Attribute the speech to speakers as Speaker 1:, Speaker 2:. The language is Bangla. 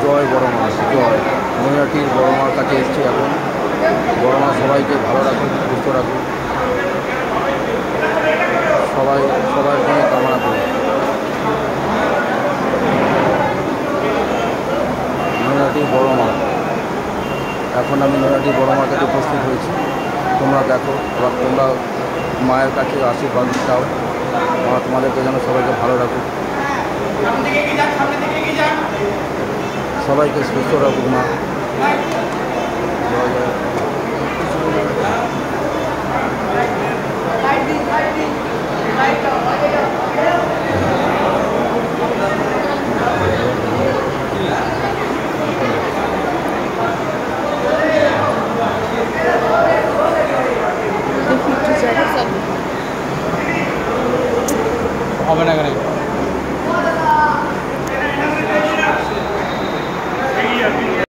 Speaker 1: জয় বড় মা, জয়। নৈহাটির বড় মার কাছে এসেছি এখন। বড় মা সবাইকে ভালো রাখুন, সুস্থ রাখুন, সবার জন্য কামনা করি। নৈহাটির বড় মা, এখন আমি নৈহাটির বড় মার কাছে উপস্থিত হয়েছি। তোমরা দেখো, এবার তোমরা মায়ের কাছে আশীর্বাদ চাও, মা তোমাদেরকে যেন সবাইকে ভালো রাখুক, সবাইকে সুস্থ রাখুক মা। জয় জয়।